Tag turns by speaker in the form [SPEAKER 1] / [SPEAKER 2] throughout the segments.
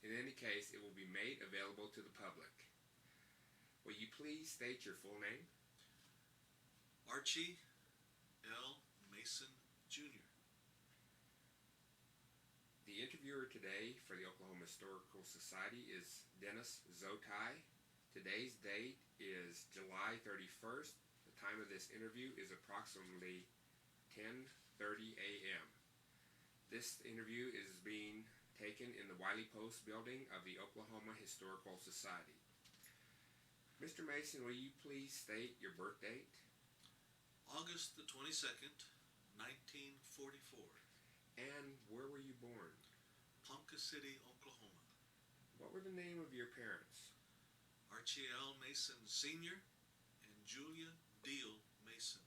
[SPEAKER 1] In any case, it will be made available to the public. Will you please state your full name?
[SPEAKER 2] Archie L. Mason, Jr.
[SPEAKER 1] The interviewer today for the Oklahoma Historical Society is Dennis Zotigh. Today's date is July 31st. The time of this interview is approximately 10:30 a.m. This interview is being taken in the Wiley Post building of the Oklahoma Historical Society. Mr. Mason, will you please state your birth date?
[SPEAKER 2] August the 22nd, 1944.
[SPEAKER 1] And where were you born?
[SPEAKER 2] Ponca City, Oklahoma.
[SPEAKER 1] What were the name of your parents?
[SPEAKER 2] Archie L. Mason, Sr. and Julia Deal Mason.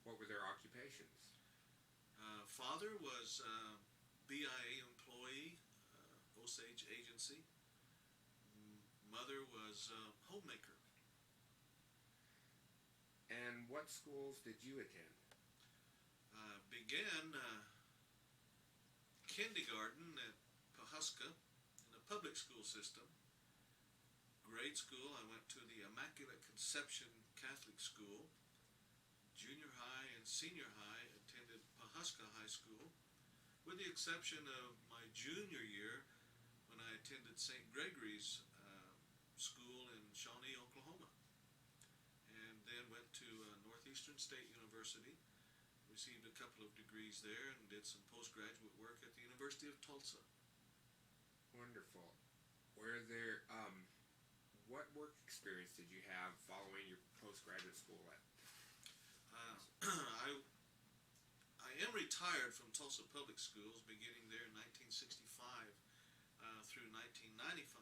[SPEAKER 1] What were their occupations?
[SPEAKER 2] Father was BIA employee, Osage agency. Mother was homemaker.
[SPEAKER 1] And what schools did you attend?
[SPEAKER 2] Began kindergarten at Pawhuska in the public school system. Grade school, I went to the Immaculate Conception Catholic School. Junior high and senior high attended Pawhuska High School, with the exception of my junior year when I attended St. Gregory's School in Shawnee, Oklahoma. And then went to Northeastern State University, received a couple of degrees there, and did some postgraduate work at the University of Tulsa.
[SPEAKER 1] Wonderful. Were there, what work experience did you have following your postgraduate school at?
[SPEAKER 2] I am retired from Tulsa Public Schools, beginning there in 1965 through 1995.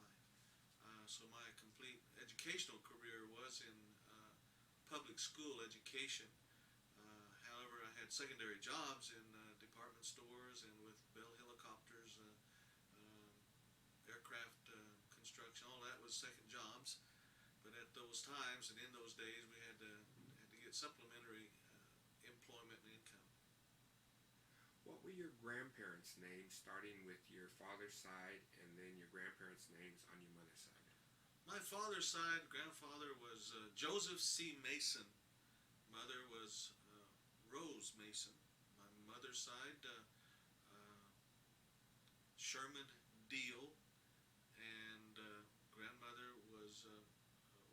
[SPEAKER 2] So my complete educational career was in public school education. However, I had secondary jobs in department stores and with Bell Helicopters, aircraft construction. All that was second jobs. But at those times and in those days, we had to get supplementary employment and income.
[SPEAKER 1] What were your grandparents' names, starting with your father's side and then your grandparents' names on your mother's side?
[SPEAKER 2] My father's side, grandfather was Joseph C. Mason. Mother was Rose Mason. My mother's side, Sherman Deal, and grandmother was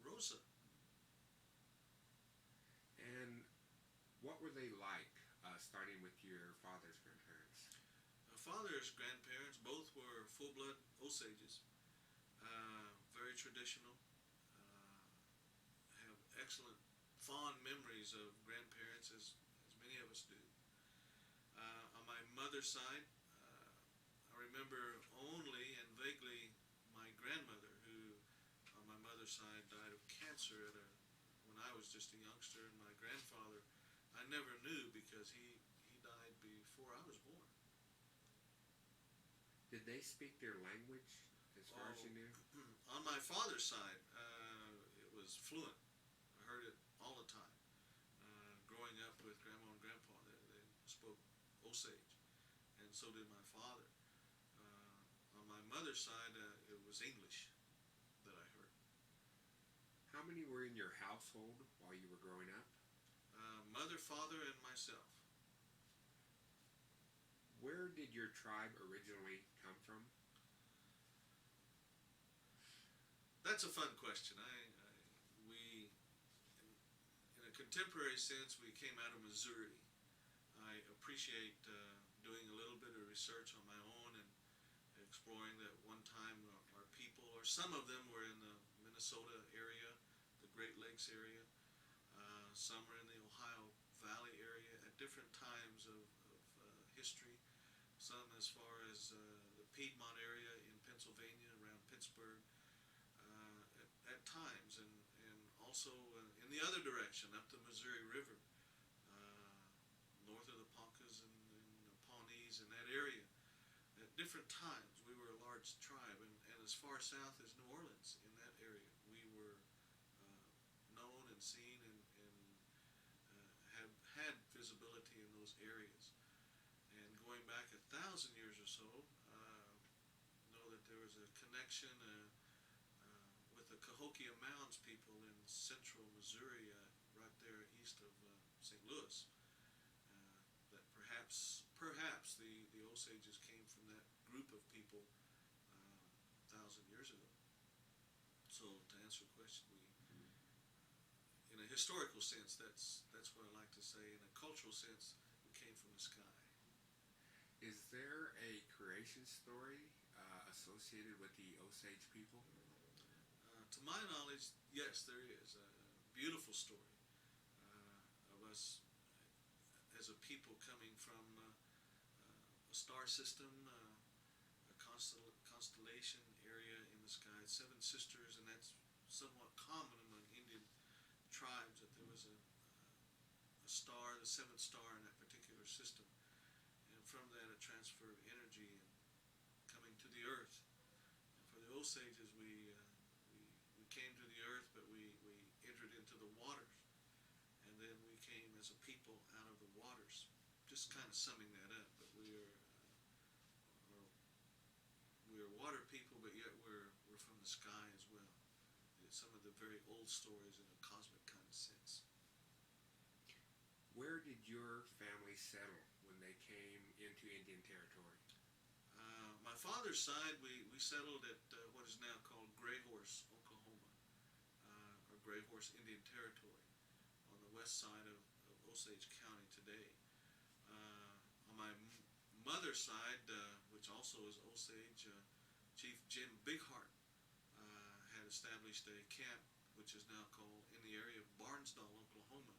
[SPEAKER 2] Rosa.
[SPEAKER 1] And what were they like, starting with your father's grandparents?
[SPEAKER 2] My father's grandparents both were full-blood Osages. Very traditional. Have excellent, fond memories of grandparents, as many of us do. On my mother's side, I remember only and vaguely my grandmother, who on my mother's side died of cancer when I was just a youngster, and my grandfather I never knew because he died before I was born.
[SPEAKER 1] Did they speak their language as far as you knew?
[SPEAKER 2] On my father's side, it was fluent. I heard it all the time. Growing up with Grandma and Grandpa, they spoke Osage, and so did my father. On my mother's side, it was English that I heard.
[SPEAKER 1] How many were in your household while you were growing up?
[SPEAKER 2] Mother, father, and myself.
[SPEAKER 1] Where did your tribe originally come from?
[SPEAKER 2] That's a fun question. We, in a contemporary sense, we came out of Missouri. I appreciate doing a little bit of research on my own and exploring that one time our people, or some of them, were in the Minnesota area, the Great Lakes area. Some were in the Ohio Valley area at different times of history. Some as far as the Piedmont area in Pennsylvania, around Pittsburgh, at times, and also in the other direction, up the Missouri River, north of the Poncas and the Pawnees, in that area. At different times, we were a large tribe, and as far south as New Orleans, in that area, we were known and seen and have had visibility in those areas. And going back 1,000 years or so, know that there was a connection connection with the Cahokia Mounds people in central Missouri, right there east of St. Louis. That perhaps the Osages came from that group of people 1,000 years ago. So to answer your question, in a historical sense, that's what I like to say. In a cultural sense, we came from the sky.
[SPEAKER 1] Is there a creation story associated with the Osage people?
[SPEAKER 2] To my knowledge, yes, there is a beautiful story of us as a people coming from a star system, a constellation area in the sky, seven sisters, and that's somewhat common among Indian tribes, that there was a star, the seventh star in that particular system, and from that a transfer of energy and coming to the earth. And for the Osages, we came to the earth, but we entered into the waters, and then we came as a people out of the waters. Just kind of summing that up, but we are water people, but yet we're from the sky as well. It's some of the very old stories in a cosmic kind of sense.
[SPEAKER 1] Where did your family settle when they came into Indian Territory?
[SPEAKER 2] My father's side, we settled at what is now called Gray Horse, Oklahoma, or Gray Horse Indian Territory, on the west side of Osage County today. On my mother's side, which also is Osage, Chief Jim Bighart had established a camp which is now called, in the area of Barnsdall, Oklahoma.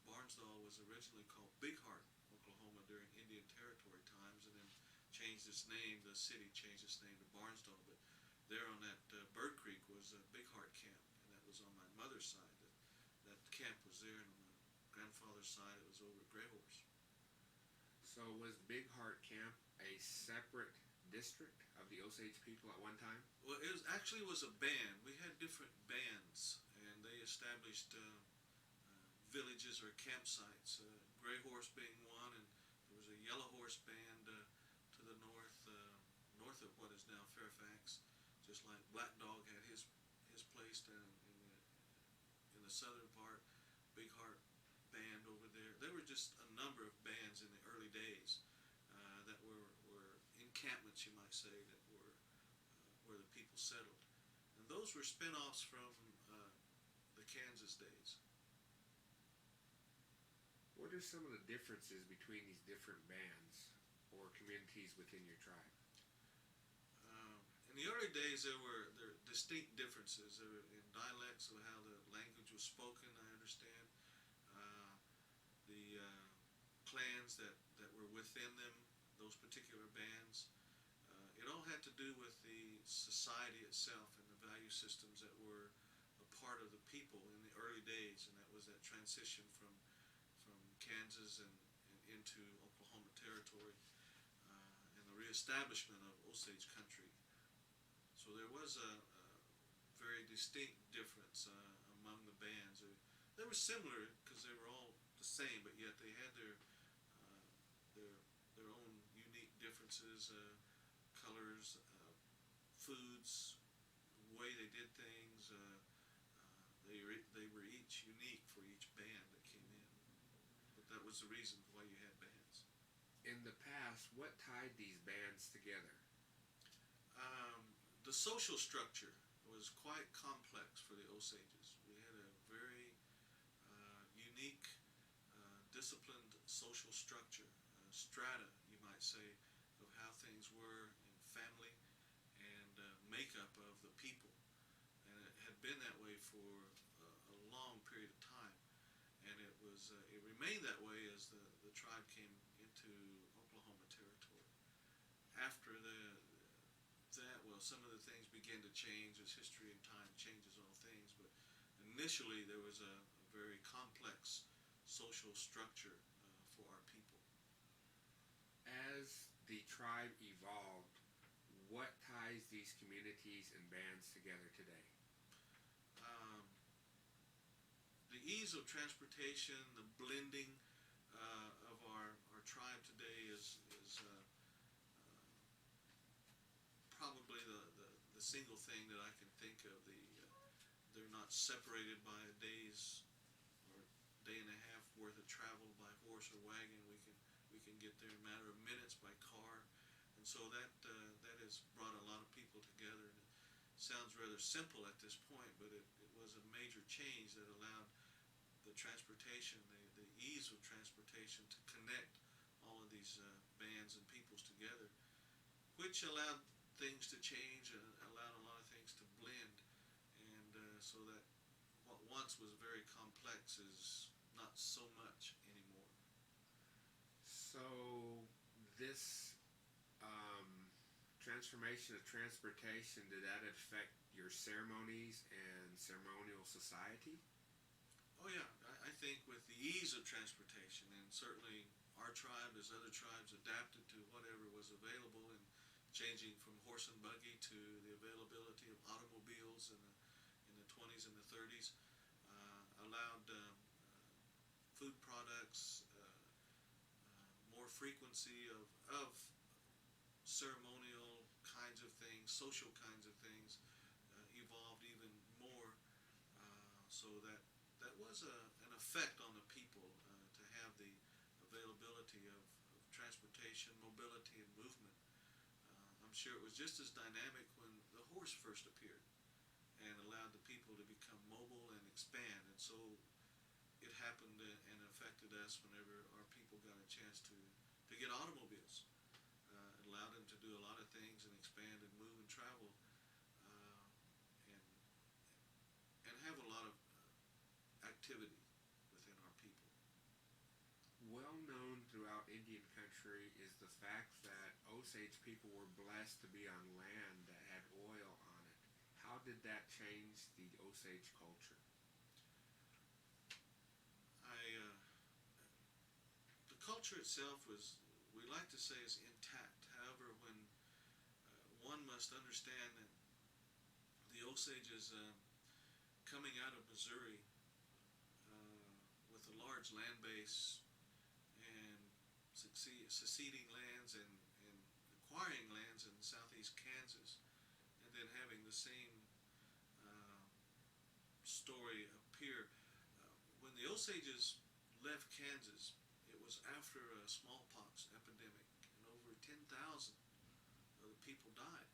[SPEAKER 2] Barnsdall was originally called Bighart, Oklahoma during Indian Territory times, and then changed its name, the city changed its name to Barnsdall, but there on that Bird Creek was a Bighart camp, and that was on my mother's side. That camp was there, and on my grandfather's side it was over at Gray Horse.
[SPEAKER 1] So was Bighart Camp a separate district of the Osage people at one time?
[SPEAKER 2] Well, it actually was a band. We had different bands, and they established villages or campsites. Gray Horse being one, and there was a Yellow Horse band to the north of what is now Fairfax. Just like Black Dog had his place down in the southern part. Bighart band over there. There were just a number of bands in the early days that were encampments, you might say, that were where the people settled. And those were spin-offs from the Kansas days.
[SPEAKER 1] What are some of the differences between these different bands or communities within your tribe?
[SPEAKER 2] In the early days, there were distinct differences. There were in dialects of how the language was spoken, I understand. The clans that were within them, those particular bands. It all had to do with the society itself and the value systems that were a part of the people in the early days, and that was that transition from Kansas and into Oklahoma Territory, and the reestablishment of Osage country. So there was a very distinct difference among the bands. They were similar because they were all the same, but yet they had their own unique differences, colors, foods, the way they did things. They were each unique for each band that came in. But that was the reason why you had bands.
[SPEAKER 1] In the past, what tied these bands together?
[SPEAKER 2] The social structure was quite complex for the Osages. We had a very unique, disciplined social structure, strata, you might say, of how things were in family and makeup of the people. And it had been that way for a long period of time. And it remained that way as the tribe came into Oklahoma Territory. After that, some of the things began to change as history and time changes all things, but initially there was a very complex social structure for our people.
[SPEAKER 1] As the tribe evolved, what ties these communities and bands together today?
[SPEAKER 2] The ease of transportation, the blending of our tribe today is probably the the single thing that I can think of. They're not separated by a day's or day and a half worth of travel by horse or wagon. We can get there in a matter of minutes by car, and so that has brought a lot of people together. And it sounds rather simple at this point, but it was a major change that allowed the transportation, the ease of transportation to connect all of these bands and peoples together, which allowed things to change and allowed a lot of things to blend, and so that what once was very complex is not so much anymore.
[SPEAKER 1] So this transformation of transportation, did that affect your ceremonies and ceremonial society?
[SPEAKER 2] Oh yeah, I think with the ease of transportation, and certainly our tribe, as other tribes, adapted to whatever was available, and changing from horse and buggy to the availability of automobiles in the 20s and the 30s, allowed food products, more frequency of ceremonial kinds of things, social kinds of things, evolved even more, so that was an effect on the people, to have the availability of transportation, mobility, and movement. I'm sure it was just as dynamic when the horse first appeared and allowed the people to become mobile and expand. And so it happened and affected us whenever our people got a chance to get automobiles. It allowed them to do a lot of things and expand and move and travel, and have a lot of activity within our people.
[SPEAKER 1] Well known throughout Indian country is the fact that Osage people were blessed to be on land that had oil on it. How did that change the Osage culture?
[SPEAKER 2] The culture itself was, we like to say, is intact. However, when one must understand that the Osages, coming out of Missouri, with a large land base and seceding lands and acquiring lands in southeast Kansas, and then having the same story appear. When the Osages left Kansas, it was after a smallpox epidemic, and over 10,000 of the people died.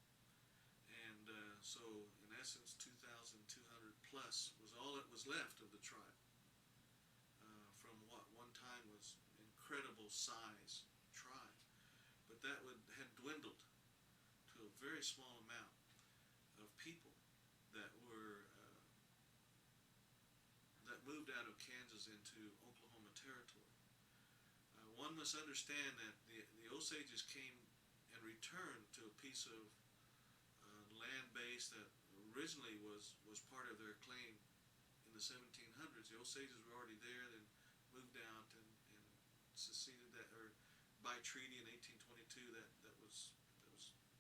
[SPEAKER 2] And so, in essence, 2,200 plus was all that was left of the tribe, from what one time was incredible size tribe. But that had dwindled to a very small amount of people that were that moved out of Kansas into Oklahoma territory. One must understand that the Osages came and returned to a piece of land base that originally was part of their claim in the 1700s. The Osages were already there, then moved out and seceded that, or by treaty in 1822, that was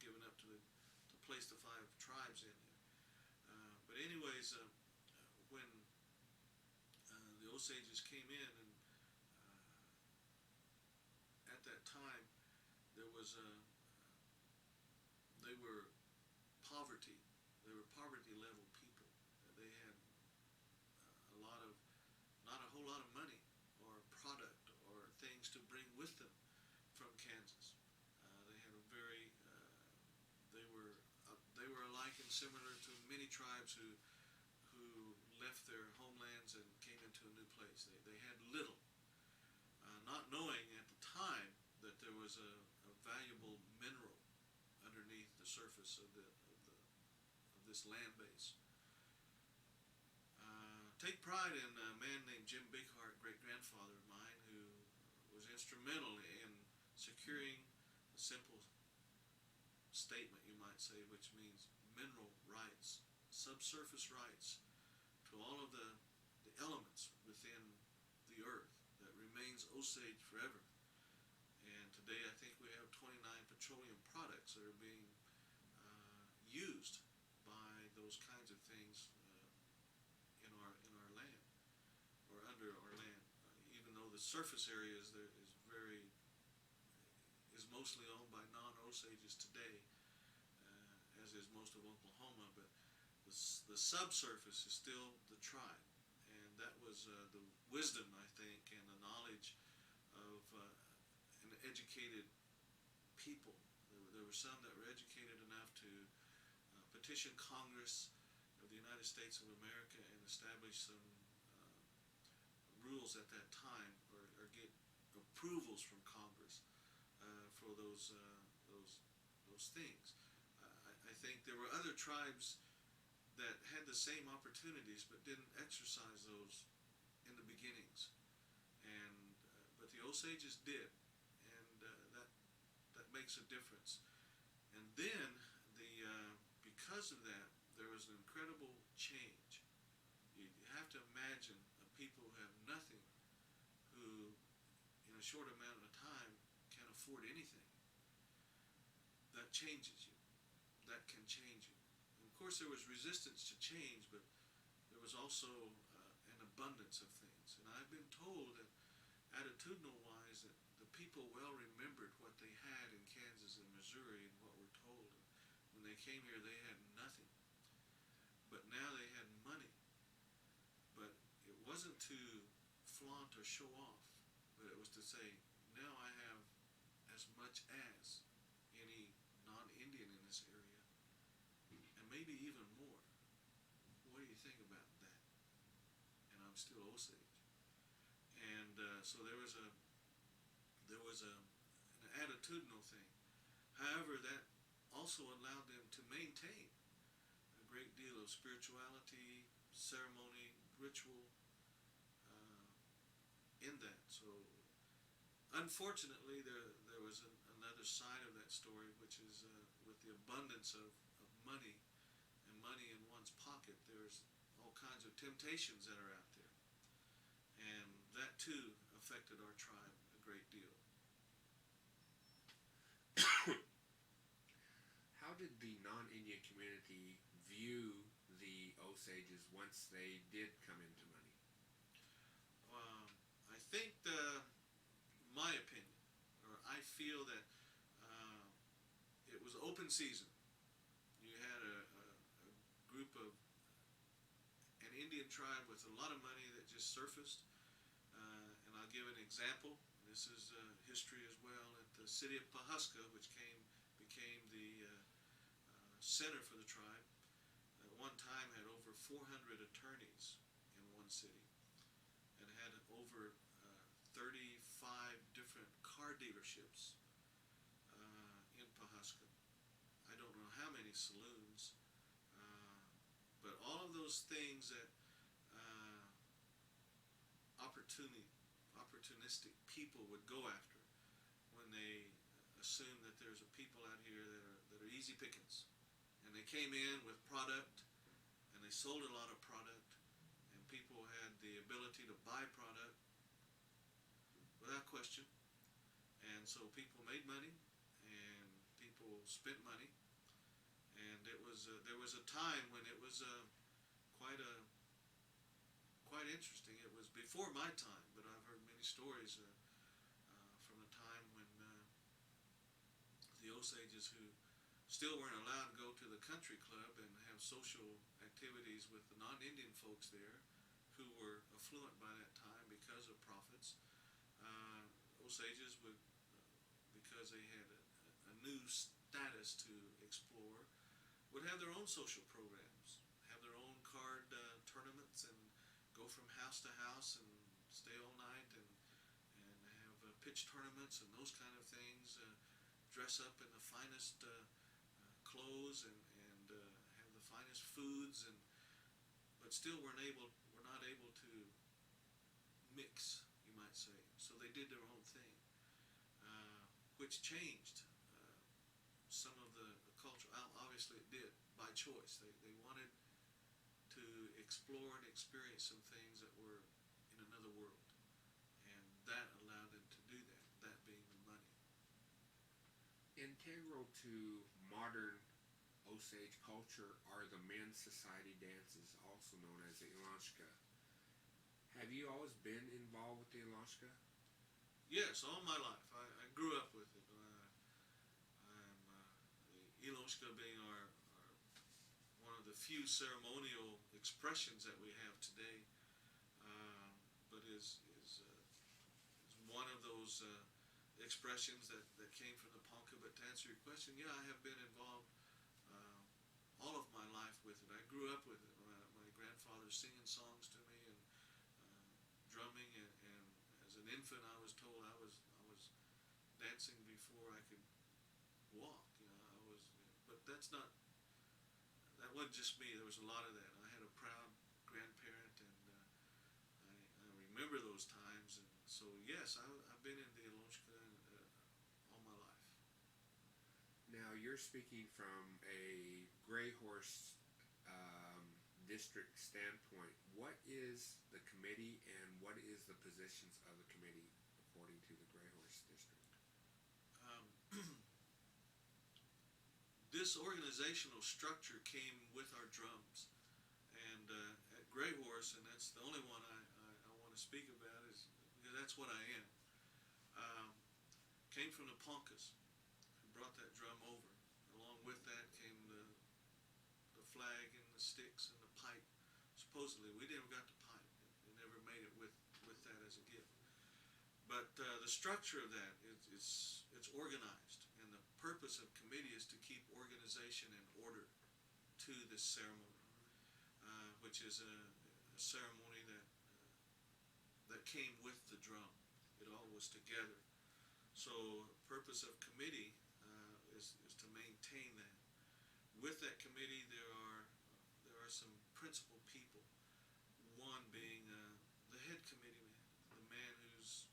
[SPEAKER 2] given up to place the 5 tribes in there. But anyways, when the Osages came in, and at that time there was they were poverty. They were poverty level people. They had not a whole lot of money or product or things to bring with them from Kansas. They had a very they were alike and similar to many tribes who left their homelands and came into a new place. They had little, not knowing at the time that there was a valuable mineral underneath the surface of this land base. Take pride in a man named Jim Bighart, great-grandfather of mine, who was instrumental in securing a simple statement, you might say, which means mineral rights, subsurface rights to all of the elements within the earth that remains Osage forever. And today I think we have 29 petroleum products that are being used by those kinds of things in our land, or under our land. Even though the surface area is mostly owned by non-Osages today, as is most of Oklahoma, but the subsurface is still the tribe. And that was the wisdom, I think, and the knowledge of an educated people. There were some that were educated enough to petition Congress of the United States of America and establish some rules at that time, or get approvals from Congress for those things. I think there were other tribes that had the same opportunities but didn't exercise those in the beginnings, and but the Osages did, and that makes a difference. And then because of that, there was an incredible change. You have to imagine a people who have nothing, who in a short amount of time can't afford anything. That changes you. That can change you. And of course, there was resistance to change, but there was also an abundance of things. And I've been told that attitudinal-wise, that the people well remembered what they had in Kansas and Missouri and what we're told. When they came here, they had nothing. But now they had money. But it wasn't to flaunt or show off, but it was to say, now I have as much as any non-Indian in this area, and maybe even more. What do you think about that? And I'm still Osage. And so there was an attitudinal thing. However, that also allowed them to maintain a great deal of spirituality, ceremony, ritual in that. So unfortunately, there was another side of that story, which is with the abundance of money and money in one's pocket, there's all kinds of temptations that are out there. And that too affected our tribe a great deal.
[SPEAKER 1] How did the non-Indian community view the Osages once they did come into money?
[SPEAKER 2] I think my opinion, or I feel that it was open season. You had a group of an Indian tribe with a lot of money that just surfaced. And I'll give an example. This is history as well. At the city of Pawhuska, which became the center for the tribe, at one time had over 400 attorneys in one city, and had over 35 different car dealerships in Pawhuska. I don't know how many saloons, but all of those things that opportunistic people would go after when they assume that there's a people out here that are easy pickings. And they came in with product, and they sold a lot of product, and people had the ability to buy product without question. And so people made money, and people spent money, and there was a time when it was quite interesting. It was before my time, but I've heard many stories from a time when the Osages, who still weren't allowed to go to the country club and have social activities with the non-Indian folks there, who were affluent by that time because of profits. Osages would, because they had a new status to explore, would have their own social programs, have their own card tournaments, and go from house to house and stay all night and have pitch tournaments and those kind of things, dress up in the finest clothes and have the finest foods, but still were not able to mix, you might say. So they did their own thing, which changed some of the culture. Obviously it did, by choice. They wanted to explore and experience some things that were in another world, and that allowed them to do that being the money.
[SPEAKER 1] Integral to modern Osage culture are the men's society dances, also known as the Ilonshka. Have you always been involved with the Ilonshka?
[SPEAKER 2] Yes, all my life. I grew up with it. The Ilonshka being our the few ceremonial expressions that we have today, but is one of those expressions that came from the Ponca. But to answer your question, yeah, I have been involved all of my life with it. I grew up with it. My grandfather singing songs to me and drumming, and as an infant, I was told I was dancing before I could walk. But that wasn't just me. There was a lot of that. I had a proud grandparent, and I remember those times. And so, yes, I've been in the Ilonshka all my life.
[SPEAKER 1] Now, you're speaking from a Gray Horse district standpoint. What is the committee, and what is the positions of the committee according to the Gray Horse district?
[SPEAKER 2] This organizational structure came with our drums, and at Gray Horse, and that's the only one I want to speak about, is because that's what I am. Came from the Poncas, who brought that drum over. Along with that came the flag and the sticks and the pipe. Supposedly, we never got the pipe. It never made it with that as a gift. But the structure of that it's organized, and the purpose of committee is to keep organization and order to this ceremony, which is a ceremony that came with the drum. It all was together. So, the purpose of committee is to maintain that. With that committee, there are some principal people. One being the head committee man, the man who's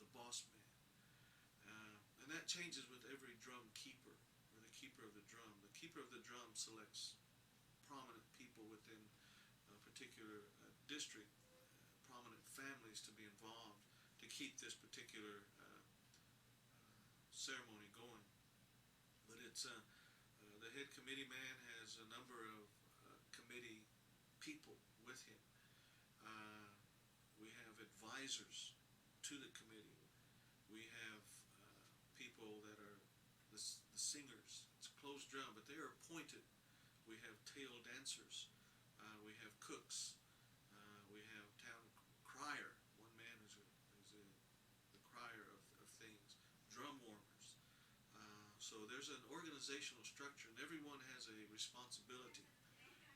[SPEAKER 2] the boss man, and that changes with every drum keeper, or the keeper of the drum. The keeper of the drum selects prominent people within a particular district, prominent families to be involved to keep this particular ceremony going. But it's the head committee man has a number of committee people with him. We have advisors to the committee. We have people that are the singers. It's a closed drum, but they are appointed. We have tail dancers. We have cooks. We have town crier, one man who's the crier of things, drum warmers. So there's an organizational structure, and everyone has a responsibility.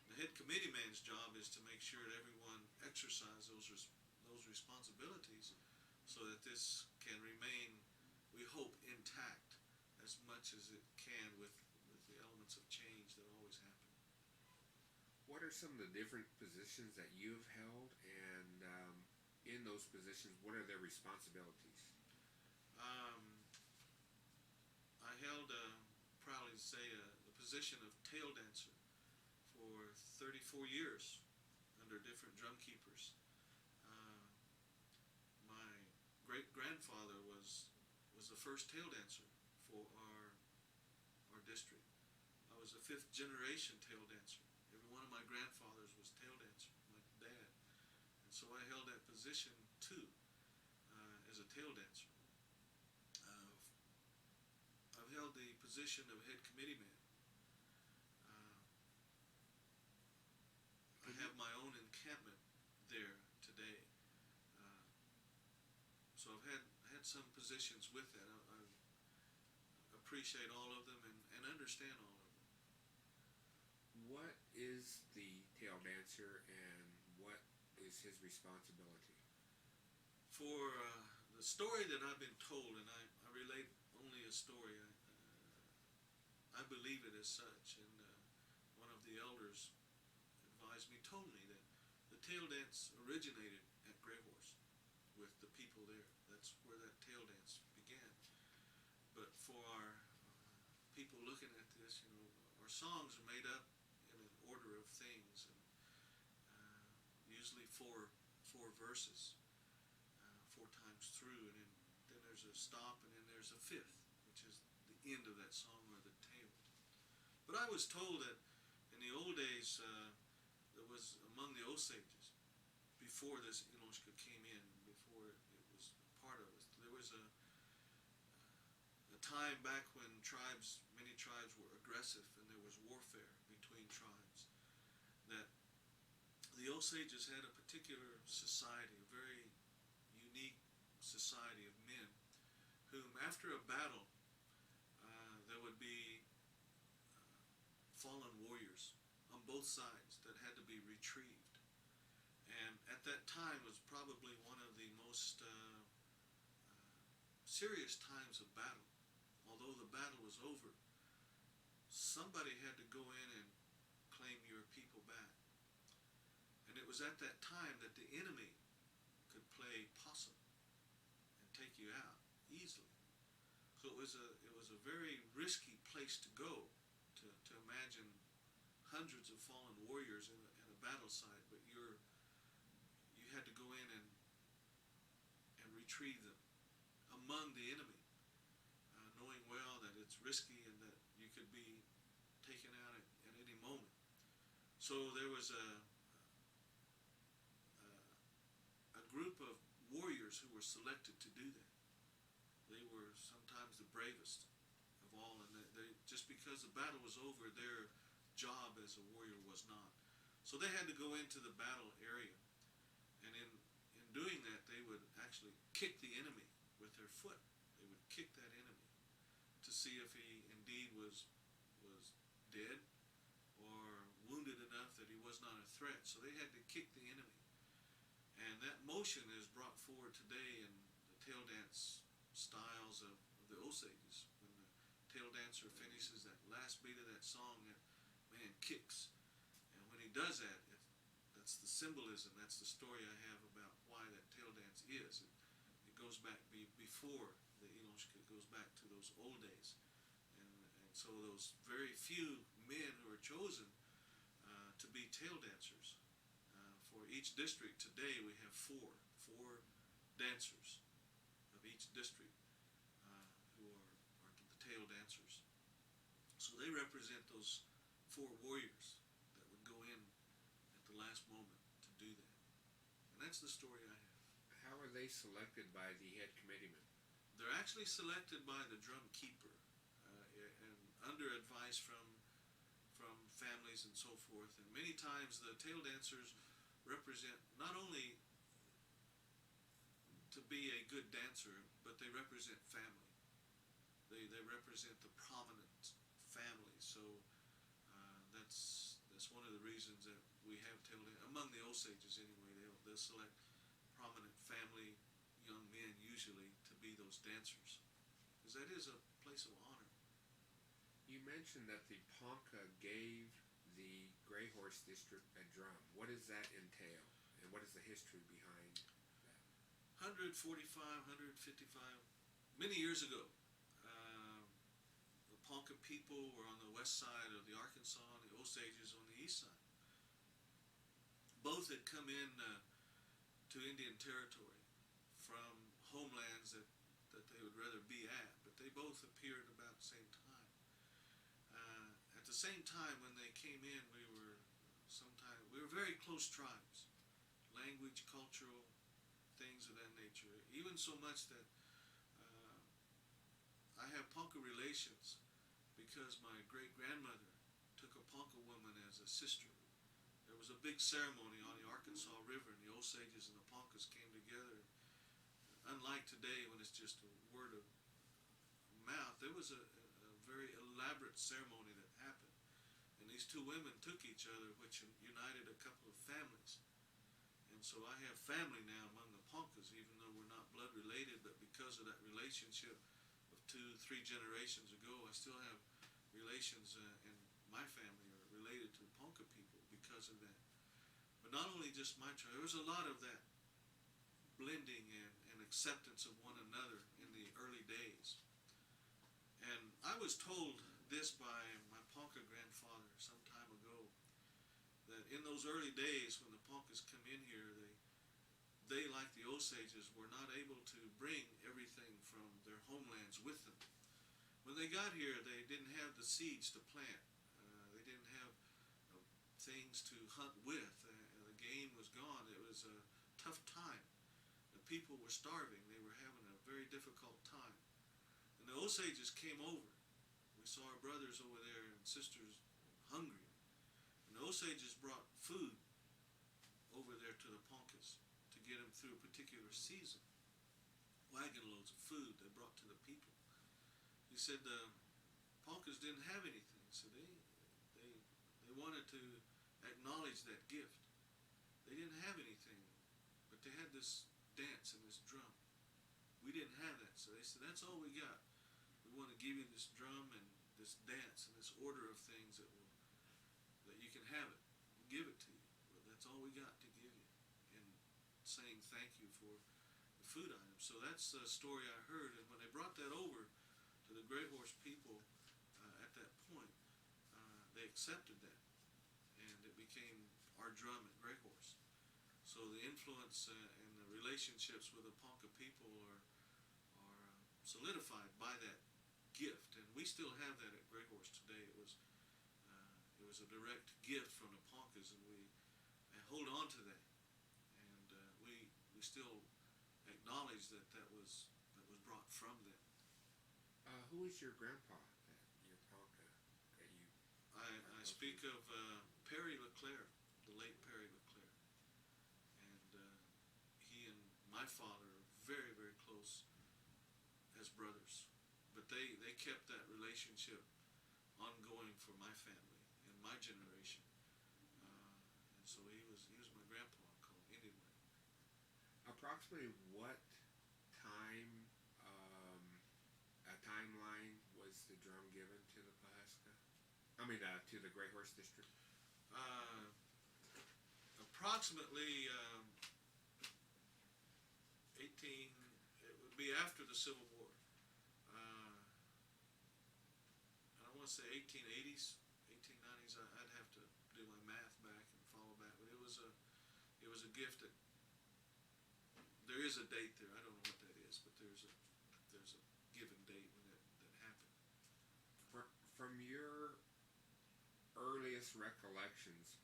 [SPEAKER 2] The head committee man's job is to make sure that everyone exercises those responsibilities so that this can remain, we hope, intact as much as it can with the elements of change that always happen.
[SPEAKER 1] What are some of the different positions that you've held, and in those positions, what are their responsibilities?
[SPEAKER 2] I held, proudly to say, the position of tail dancer for 34 years under different drum keepers. My great-grandfather was the first tail dancer for our district. I was a fifth generation tail dancer. Every one of my grandfathers was tail dancer, my dad. And so I held that position too, as a tail dancer. I've held the position of head committee man. I have my own encampment there today. So I've had some positions with that. I appreciate all of them and understand all of them.
[SPEAKER 1] What is the tail dancer, and what is his responsibility?
[SPEAKER 2] For the story that I've been told, and I relate only a story, I believe it as such, and one of the elders told me that the tail dance originated at Gray Horse with the people there. That's where that tail dance began. But for our people looking at this, our songs are made up in an order of things, and usually four verses, 4 times through, and then there's a stop, and then there's a fifth, which is the end of that song, or the tail. But I was told that in the old days, was among the Osages, before this Ilonshka came in, before it was part of it. There was a time back when many tribes were aggressive, and there was warfare between tribes. the Osages had a particular society, a very unique society of men whom, after a battle, there would be fallen warriors on both sides that had to be retrieved. And at that time was probably one of the most serious times of battle. Although the battle was over, somebody had to go in and claim your people back. And it was at that time that the enemy could play possum and take you out easily. So it was a very risky place to go, to imagine hundreds of fallen warriors in a battle site, but you had to go in and retrieve them among the enemy, knowing well that it's risky and that you could be taken out at any moment. So there was a group of warriors who were selected to do that. They were sometimes the bravest of all, and they just because the battle was over, their job as a warrior was not. So they had to go into the battle area, and in doing that, they would actually kick the enemy with their foot. They would kick that enemy to see if he indeed was dead or wounded enough that he was not a threat. So they had to kick the enemy. And that motion is brought forward today in the tail dance styles of the Osages. When the tail dancer finishes that last beat of that song, that man kicks. And when he does that, that's the symbolism, that's the story I have about why that tail dance is. It goes back before the Enoshka, it goes back to those old days. And so those very few men who are chosen to be tail dancers, for each district today we have four dancers of each district who are the tail dancers. So they represent those four warriors that would go in at the last moment to do that. And that's the story I have.
[SPEAKER 1] How are they selected by the head committeeman?
[SPEAKER 2] They're actually selected by the drum keeper, and under advice from families and so forth. And many times the tail dancers represent not only to be a good dancer, but they represent family. They represent the prominent family. So that's one of the reasons that we have tail dancers among the Osages anyway. They'll select prominent family young men usually to be those dancers, because that is a place of honor.
[SPEAKER 1] You mentioned that the Ponca gave the Gray Horse District a drum. What does that entail, and what is the history behind that?
[SPEAKER 2] 145, 155, many years ago, the Ponca people were on the west side of the Arkansas, and the Osages on the east side. Both had come in to Indian Territory from homelands that they would rather be at, but they both appeared about the same time. At the same time, when they came in, we were very close tribes, language, cultural things of that nature. Even so much that I have Ponca relations because my great grandmother took a Ponca woman as a sister. There was a big ceremony on the Arkansas River, and the Osages and the Poncas came together. Unlike today, when it's just a word of mouth, there was a very elaborate ceremony that happened. And these two women took each other, which united a couple of families. And so I have family now among the Poncas, even though we're not blood related, but because of that relationship of 2-3 generations ago, I still have relations in my family are related to the Ponca people because of that. But not only just my tribe, there was a lot of that blending and acceptance of one another in the early days. And I was told this by my Ponca grandfather some time ago, that in those early days when the Poncas come in here, they like the Osages, were not able to bring everything from their homelands with them. When they got here, they didn't have the seeds to plant. They didn't have things to hunt with. The game was gone. It was a tough time. The people were starving. They were having a very difficult time. And the Osages came over. We saw our brothers over there and sisters hungry. And the Osages brought food over there to the Poncas to get them through a particular season. Wagon loads of food they brought to the people. He said the Poncas didn't have anything, so they wanted to acknowledge that gift. They didn't have anything, but they had this dance and this drum. We didn't have that, so they said, that's all we got. We want to give you this drum and this dance and this order of things that you can have it. We'll give it to you. Well, that's all we got to give you. And saying thank you for the food items. So that's a story I heard, and when they brought that over to the Grey Horse people at that point, they accepted that, and it became our drum at Grey Horse. So the influence and the relationships with the Ponca people are solidified by that gift, and we still have that at Grey Horse today. It was a direct gift from the Poncas, and we hold on to that, and we still acknowledge that was brought from them.
[SPEAKER 1] Who is your grandpa, your Ponca, that you?
[SPEAKER 2] I speak of Perry LeClaire, the late Perry LeClaire, and he and my father are very, very close as brothers, but they kept that relationship ongoing for my family and my generation, and so he was my grandpa called Indian Way.
[SPEAKER 1] Approximately what timeline was the drum given to the Pawhuska? To the Grey Horse District?
[SPEAKER 2] Approximately 18. It would be after the Civil War. I don't want to say 1880s, 1890s. I'd have to do my math back and follow back, but it was a gift that there is a date there. I don't know what that is, but there's a given date when that happened.
[SPEAKER 1] From your earliest recollections,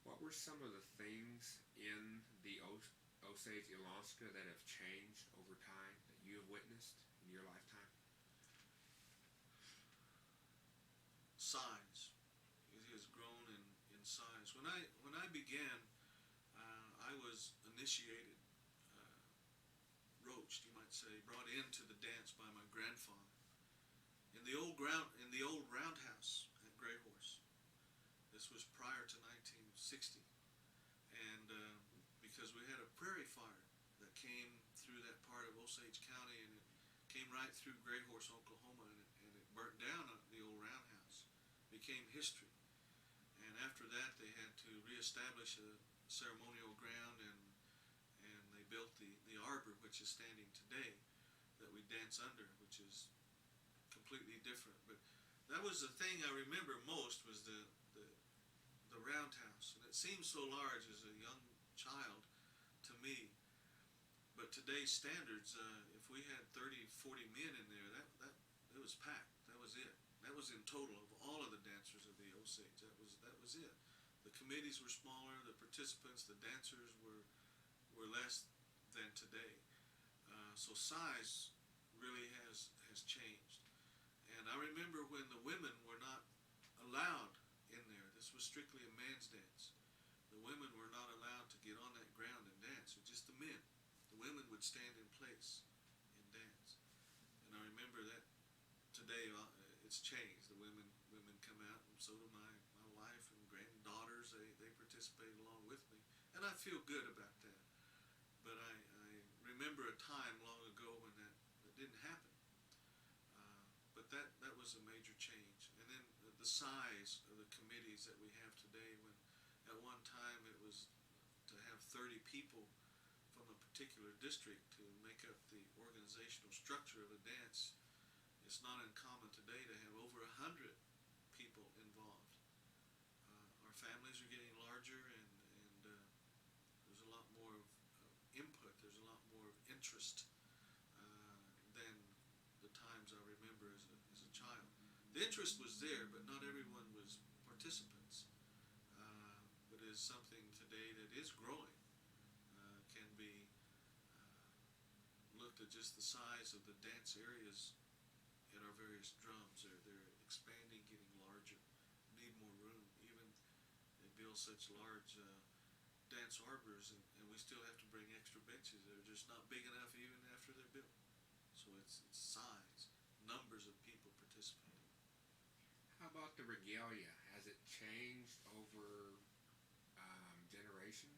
[SPEAKER 1] what were some of the things in the Osage Alaska that have changed over time that you have witnessed in your lifetime?
[SPEAKER 2] Size. It has grown in size. When I began, I was initiated, roached, you might say, brought into the dance by my grandfather in the old roundhouse at Grey Horse. This was prior to 1960, and because we had a prairie fire that came through that part of Osage County, and it came right through Grey Horse, Oklahoma, and it burnt down the old roundhouse. It became history, and after that they had to reestablish a ceremonial ground, and they built the arbor, which is standing today, that we dance under, which is completely different. But that was the thing I remember most, was the roundhouse, and it seemed so large as a young child to me. But today's standards, if we had 30, 40 men in there, that it was packed. That was it. That was in total of all of the dancers of the Osage. That was it. The committees were smaller. The participants, the dancers were less than today. So size really has changed. And I remember when the women were not allowed in there. This was strictly a man's dance. The women were not allowed to get on that ground and dance. It was just the men. The women would stand in place and dance. And I remember that today it's changed. The women come out, and so do my wife and granddaughters. They participate along with me, and I feel good about that. But I remember a time long ago when that didn't happen. But that was a major change. And then the size of the committees that we have today, when at one time it was to have 30 people from a particular district to make up the organizational structure of a dance. It's not uncommon today to have over 100 people involved. Our families are getting larger, and there's a lot more of input. There's a lot more of interest than the times I remember as a child. The interest was there, but not everyone was participants. But it is something today that is growing. Can be looked at just the size of the dance areas at our various drums. They're expanding, getting larger, need more room. Even they build such large dance arbors, and we still have to bring extra benches. They're just not big enough even after they're built. So it's size, numbers of people participating.
[SPEAKER 1] How about the regalia? Has it changed over generations?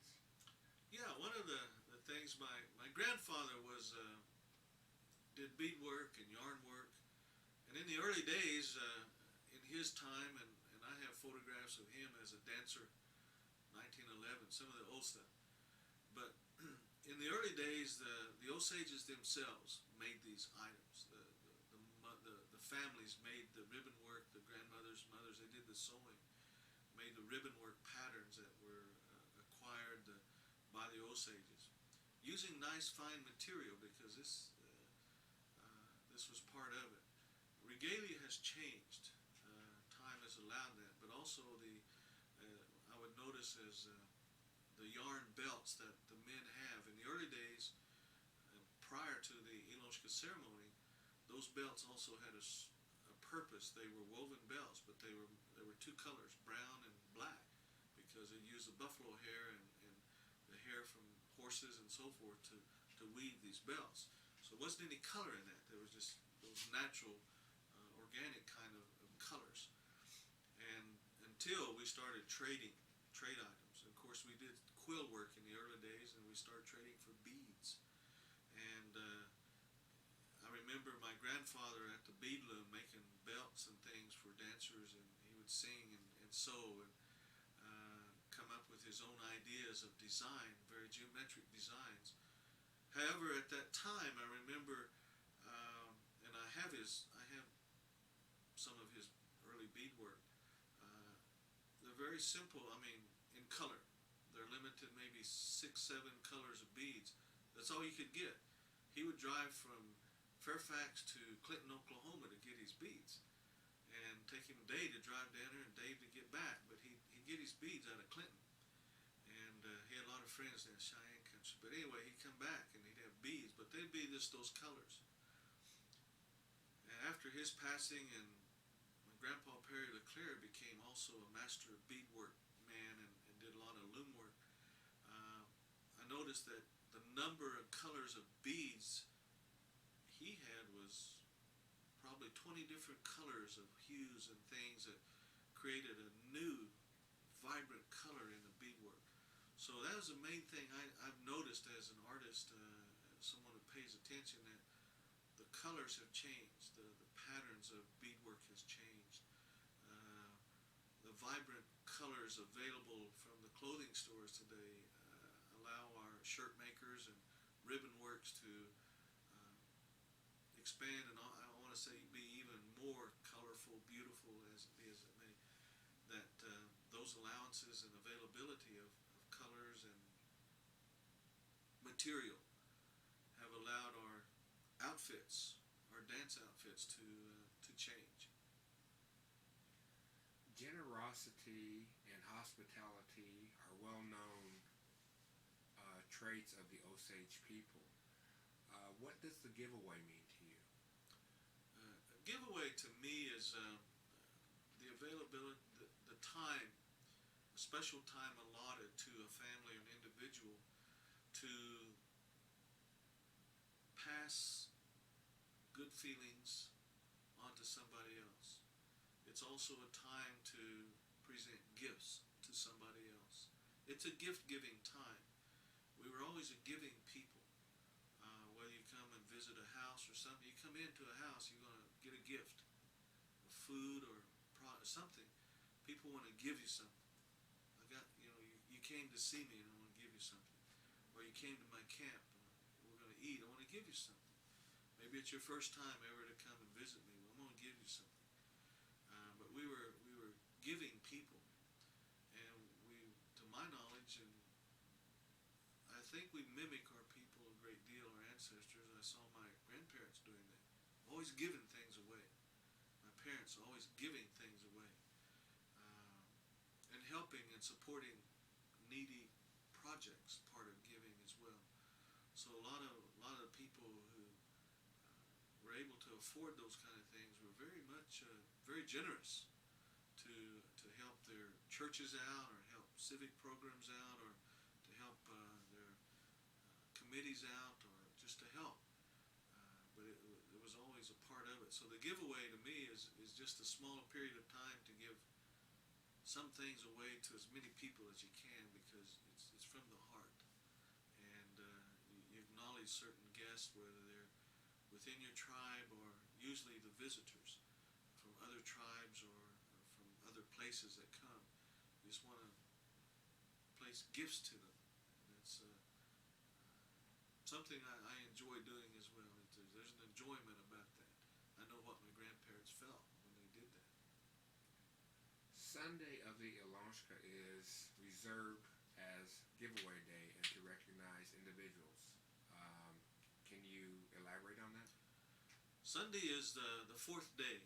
[SPEAKER 2] Yeah, one of the things my grandfather did beadwork and yarn work, and in the early days, in his time, and I have photographs of him as a dancer, 1911, some of the old stuff. But in the early days, the Osages themselves made these items. The families made the ribbon work. The grandmothers, mothers, they did the sewing, made the ribbon work patterns that were acquired by the Osages, using nice fine material because this was part of it. Regalia has changed. Time has allowed that, but also I would notice as the yarn belts that the men have in the early days, prior to the Iloshka ceremony, those belts also had a purpose. They were woven belts, but there were two colors, brown and black, because they used the buffalo hair and the hair from horses and so forth to weave these belts. So there wasn't any color in that. There was just those natural, organic kind of colors. And until we started trade items. And of course, we did quill work in the early days, and we started trading for beads. And I remember my grandfather at the bead loom making belts and things for dancers, and he would sing and sew and come up with his own ideas of design, very geometric designs. However, at that time, I remember, and I have some of his early beadwork. They're very simple. I mean, in color, they're limited, maybe 6-7 colors of beads. That's all you could get. He would drive from Fairfax to Clinton, Oklahoma to get his beads, and take him a day to drive down there and a day to get back. But he'd get his beads out of Clinton, and he had a lot of friends there in Cheyenne country. But anyway, he'd come back and he'd have beads, but they'd be just those colors. And after his passing, and my grandpa Perry LeClaire became also a master of beadwork man and did a lot of loom work. I noticed that the number of colors of beads he had was probably 20 different colors of hues and things that created a new, vibrant color in the beadwork. So that was the main thing I've noticed as an artist, someone who pays attention, that the colors have changed, the patterns of beadwork has changed. The vibrant colors available from the clothing stores today allow our shirt makers and ribbon works to expand, and I want to say be even more colorful, beautiful as it may. That those allowances and availability of colors and material have allowed our outfits, our dance outfits, to change.
[SPEAKER 1] Generosity and hospitality are well-known traits of the Osage people. What does the giveaway mean to you?
[SPEAKER 2] A giveaway to me is the availability, the time, a special time allotted to a family or an individual to pass good feelings onto somebody else. It's also a time to present gifts to somebody else. It's a gift-giving time. We were always a giving people. Whether you come and visit a house or something, you come into a house, you're going to get a gift, a food or something. People want to give you something. You came to see me and I want to give you something. Or you came to my camp, we're going to eat, I want to give you something. Maybe it's your first time ever to come and visit me, well, I'm going to give you something. But we were giving people, and to my knowledge, and I think we mimic our people a great deal, our ancestors. I saw my grandparents doing that, always giving things away. My parents always giving things away, and helping and supporting needy projects, part of giving as well. So a lot of people who were able to afford those kind of things were very much very generous to help their churches out, or help civic programs out, or to committees out or just to help. But it was always a part of it. So the giveaway to me is just a small period of time to give some things away to as many people as you can, because it's from the heart. And you acknowledge certain guests, whether they're within your tribe or usually the visitors from other tribes or from other places that come. You just want to place gifts to them. And it's something I enjoy doing as well. There's an enjoyment about that. I know what my grandparents felt when they did that.
[SPEAKER 1] Sunday of the Elonshka is reserved as giveaway day and to recognize individuals. Can you elaborate on that?
[SPEAKER 2] Sunday is the fourth day.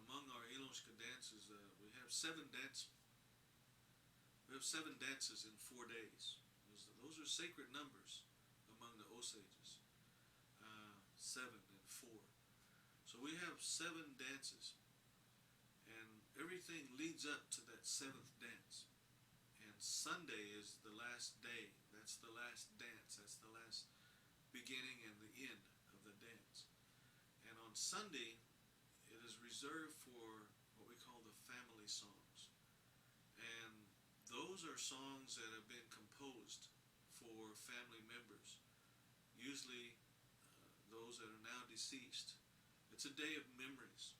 [SPEAKER 2] Among our Elonshka dances, we have 7 dances. We have 7 dances in 4 days. Those are sacred numbers among the Osages. 7 and 4. So we have 7 dances, and everything leads up to that 7th dance. And Sunday is the last day. That's the last dance. That's the last beginning and the end of the dance. And on Sunday, it is reserved for what we call the family songs. And those are songs that have been composed for family members, usually those that are now deceased. It's a day of memories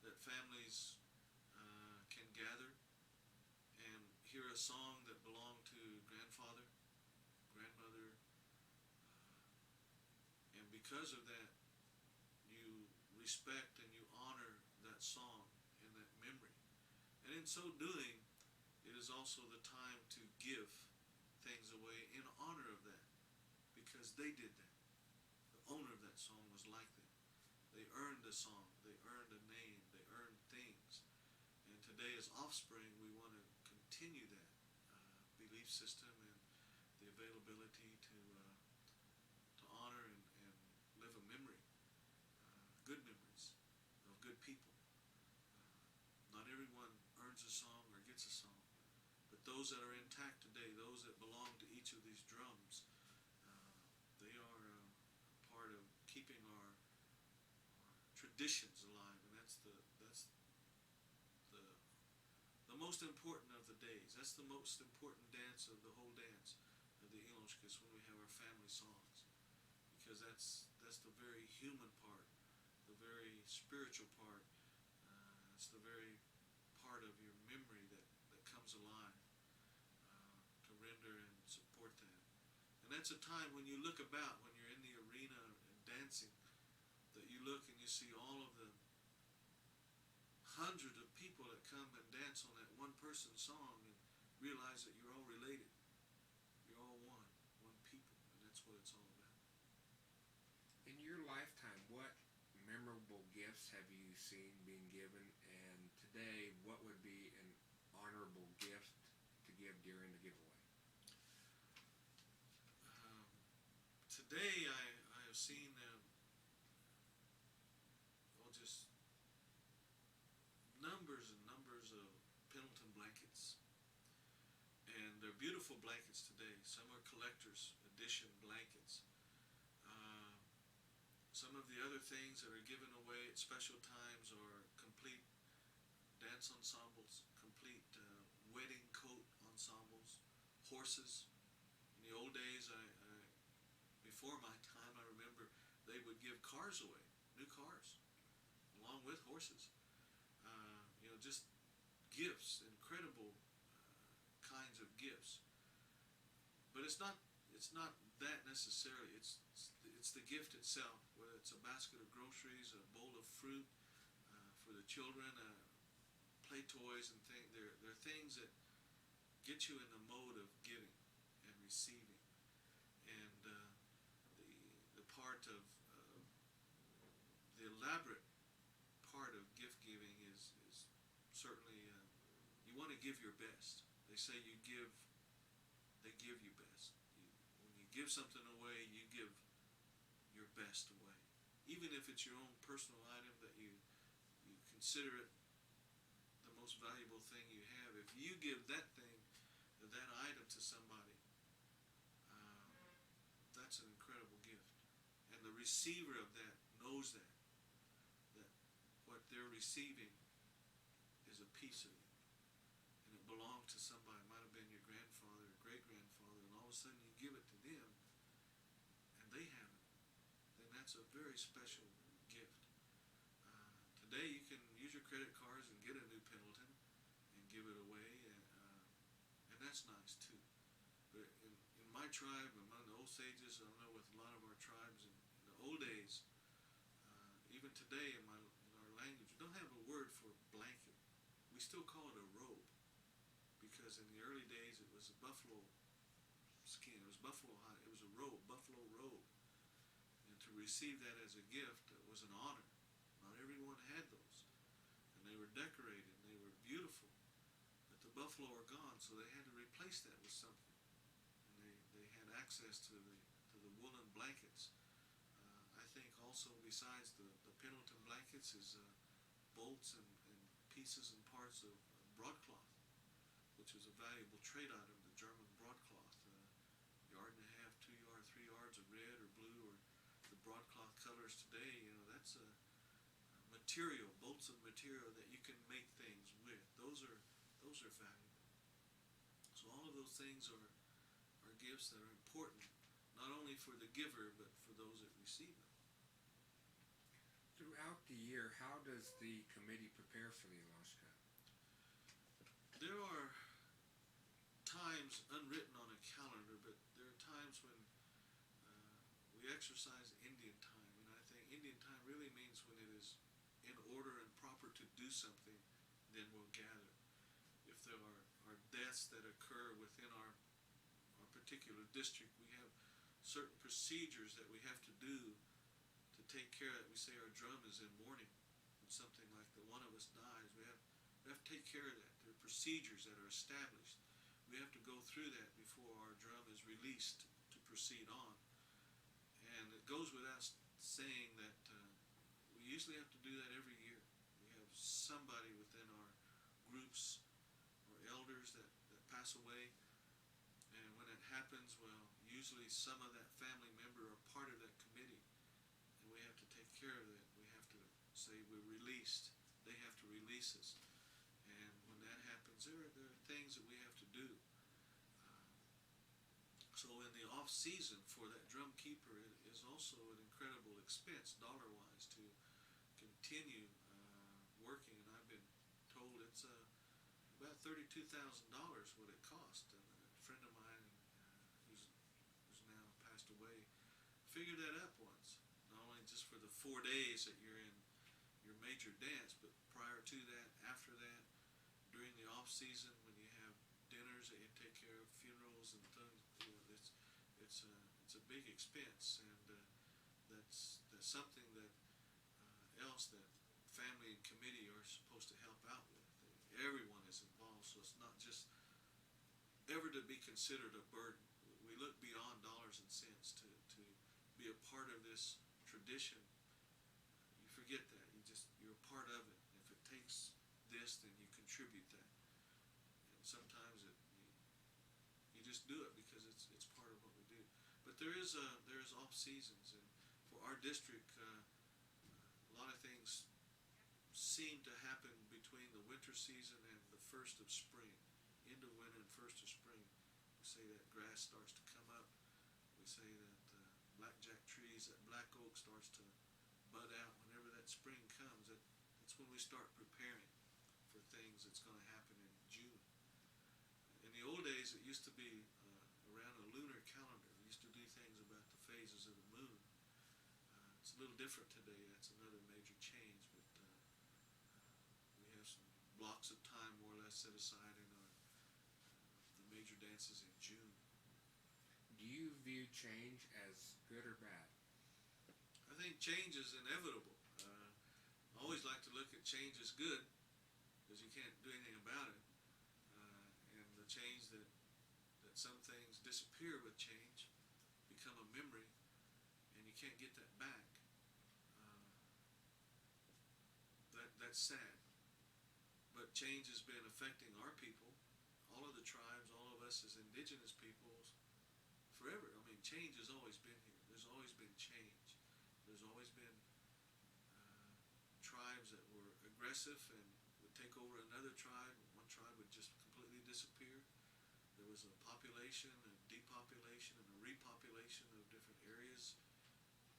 [SPEAKER 2] that families can gather and hear a song that belonged to grandfather, grandmother, and because of that, you respect and you honor that song and that memory. And in so doing, it is also the time to give things away in honor of that, because they did that. The owner of that song was like that. They earned a song, they earned a name, they earned things. And today as offspring, we want to continue that belief system and the availability to honor and live a memory, good memories of good people. Not everyone earns a song or gets a song, but those that are intact today, those that belong to each of these drums, they are part of keeping our traditions alive, and that's the most important of the days. That's the most important dance of the whole dance of the Elonshkas, when we have our family songs, because that's the very human part, the very spiritual part. It's the very part of your memory that comes alive to render and support that. And that's a time when you look about, when you're in the arena and dancing, that you look and you see all of the hundreds of people that come and dance on that one person's song, and realize that you're all related. You're all one people, and that's what it's all about.
[SPEAKER 1] In your lifetime, what memorable gifts have you seen being given, and today, what would be an honorable gift to give during the giveaway?
[SPEAKER 2] Today, I have seen just numbers and numbers of Pendleton blankets. And they're beautiful blankets today. Some are collector's edition blankets. Some of the other things that are given away at special times are complete dance ensembles, complete wedding coat ensembles, horses. In the old days, before my time, I remember they would give cars away, new cars, along with horses. Just gifts, incredible kinds of gifts. But it's not that necessarily. It's the gift itself, whether it's a basket of groceries, a bowl of fruit for the children, play toys and things. They're things that get you in the mode of giving and receiving. And the part of the elaborate part of gift giving is certainly you want to give your best. They say they give you best. When you give something away, you give your best away. Even if it's your own personal item that you consider it the most valuable thing you have, if you give that thing, that item to somebody, receiver of that knows that what they're receiving is a piece of it, and it belonged to somebody. It might have been your grandfather or great-grandfather, and all of a sudden you give it to them, and they have it. Then that's a very special gift. Today you can use your credit cards and get a new Pendleton and give it away, and that's nice too. But in my tribe, among the Osages, I know with a lot of our tribes in the old days, even today in our language, we don't have a word for blanket. We still call it a robe, because in the early days it was a buffalo skin, it was buffalo hide, it was a robe, buffalo robe. And to receive that as a gift was an honor. Not everyone had those, and they were decorated and they were beautiful. But the buffalo are gone, so they had to replace that with something. And they had access to the woolen blankets. I think also besides the Pendleton blankets is bolts and pieces and parts of broadcloth, which was a valuable trade item, the German broadcloth. Yard and a half, 2 yard, 3 yards of red or blue, or the broadcloth colors today, that's a material, bolts of material that you can make things with. Those are valuable. So all of those things are gifts that are important, not only for the giver, but for those that receive them.
[SPEAKER 1] Throughout the year, how does the committee prepare for the Alashka?
[SPEAKER 2] There are times unwritten on a calendar, but there are times when we exercise Indian time, and I think Indian time really means when it is in order and proper to do something, then we'll gather. If there are deaths that occur within our particular district, we have certain procedures that we have to do to take care of it. We say our drum is in mourning. When something like the one of us dies, we have to take care of that. There are procedures that are established. We have to go through that before our drum is released to proceed on. And it goes without saying that we usually have to do that every year. We have somebody within our groups or elders that pass away, and when it happens, well, usually some of that family member are part of that committee, and we have to take care of that. We have to say we're released. They have to release us. And when that happens, there are things that we have to do. So in the off season for that drum keeper, it is also an incredible expense dollar-wise to continue working. And I've been told it's about $32,000 what it cost. And a friend of mine who's now passed away figured that up once. Not only just for the 4 days that you're in your major dance, but prior to that, after that, during the off season when you have dinners that you take care of, funerals and things, it's a big expense, and that's something that else that family and committee are supposed to help out with. Everyone is involved, so it's not just ever to be considered a burden. We look beyond dollars and cents to be a part of this tradition. You forget that. You're a part of it. If it takes this, then you contribute that. And sometimes you just do it because it's part of what we do. But there is off seasons, and for our district, a lot of things seem to happen between the winter season and the first of spring, end of winter and first of spring. We say that grass starts to come up. We say that blackjack trees, that black oak starts to bud out. Whenever that spring comes, that's when we start preparing for things that's going to happen in June. In the old days, it used to be around a lunar calendar. We used to do things about the phases of the moon. It's a little different today. That's another major change, but we have some blocks of time more or less set aside in the major dances in June.
[SPEAKER 1] Do you view change as good or bad?
[SPEAKER 2] I think change is inevitable. I always like to look at change as good, because you can't do anything about it. And the change that some things disappear with change, become a memory, and you can't get that back. That's sad. But change has been affecting our people, all of the tribes, all of us as indigenous peoples, forever. I mean, change has always been here. There's always been change. There's always been tribes that were aggressive and would take over another tribe. One tribe would just completely disappear. There was a population, a depopulation, and a repopulation of different areas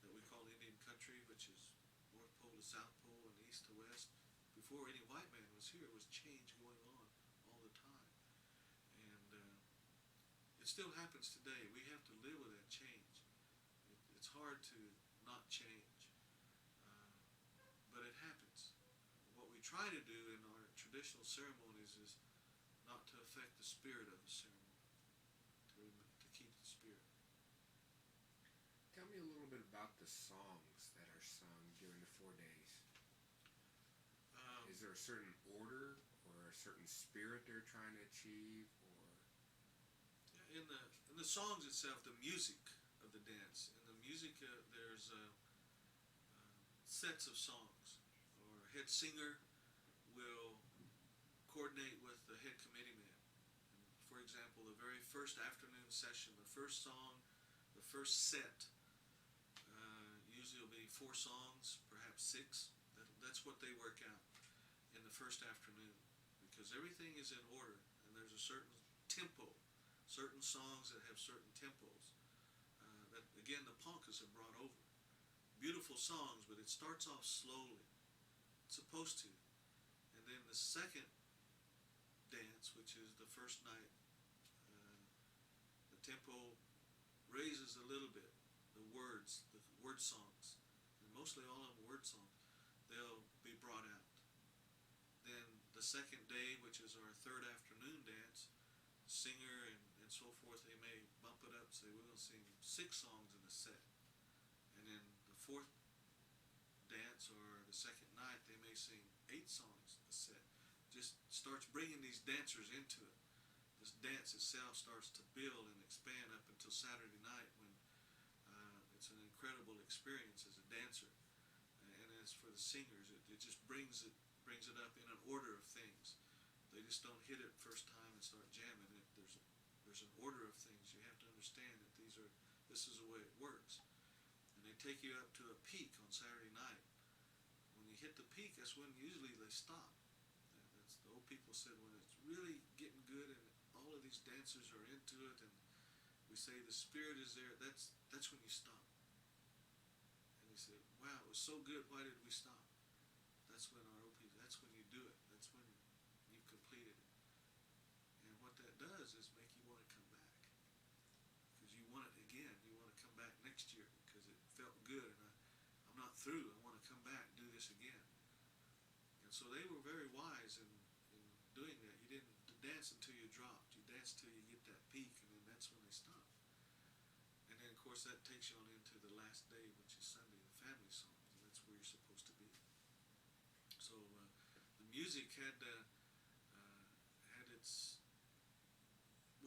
[SPEAKER 2] that we call Indian country, which is North Pole to South Pole and East to West. Before any white man was here, there was change going on all the time. And it still happens today. We have to live with that change. It's hard to not change. But it happens. What we try to do in our traditional ceremonies is not to affect the spirit of the ceremony, to keep the spirit.
[SPEAKER 1] Tell me a little bit about the songs that are sung during the 4 days. Is there a certain order or a certain spirit they're trying to achieve, or?
[SPEAKER 2] In the songs itself, the music of the dance, in the music there's sets of songs, or a head singer will coordinate with the head committee man. And for example, the very first afternoon session, the first song, the first set, usually will be 4 songs, perhaps 6. That's what they work out in the first afternoon, because everything is in order, and there's a certain tempo, certain songs that have certain tempos. That again, the Ponkas have brought over. Beautiful songs, but it starts off slowly. It's supposed to. And then the second dance, which is the first night, the tempo raises a little bit. The word songs, and mostly all of them word songs, they'll be brought out. Then the second day, which is our third afternoon dance, singer and so forth, they may bump it up, say we're going to sing 6 songs in the set. And then the fourth dance or the second night, they may sing 8 songs a set. Just starts bringing these dancers into it. This dance itself starts to build and expand up until Saturday night, when it's an incredible experience as a dancer. And as for the singers, it just brings it up in an order of things. They just don't hit it first time and start jamming it. There's an order of things. You have to understand that this is the way it works. And they take you up to a peak on Saturday night. When you hit the peak, that's when usually they stop. That's the old people said, when it's really getting good and all of these dancers are into it, and we say the spirit is there, that's when you stop. And they say, wow, it was so good, why did we stop? That's when our old people, that's when you do it. That's when you've completed it. And what that does is make you want to come back. Because you want it again. You want to come back next year because it felt good, and I'm not through. I want to come back and do this again. And so they were very wise in doing that. You didn't dance until you dropped. You dance till you get that peak, and then that's when they stop. And then, of course, that takes you on into the last day, which is Sunday, the family songs, and that's where you're supposed to be. So the music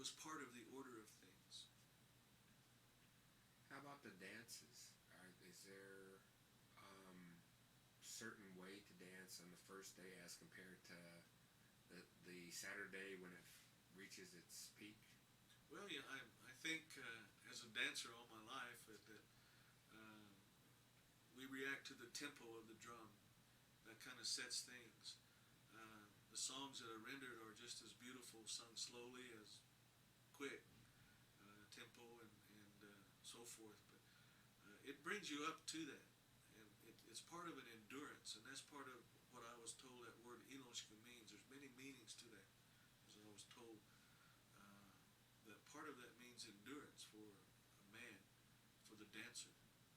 [SPEAKER 2] was part of the order of things.
[SPEAKER 1] How about the dances? Is there certain way to dance on the first day as compared to the Saturday when it reaches its peak?
[SPEAKER 2] Well, yeah, I think as a dancer all my life that we react to the tempo of the drum. That kind of sets things. The songs that are rendered are just as beautiful sung slowly as quick tempo and so forth. But it brings you up to that, and it's part of an endurance, and that's part of what I was told that word Enoshka means. There's many meanings to that, as I was told. That part of that means endurance for a man, for the dancer.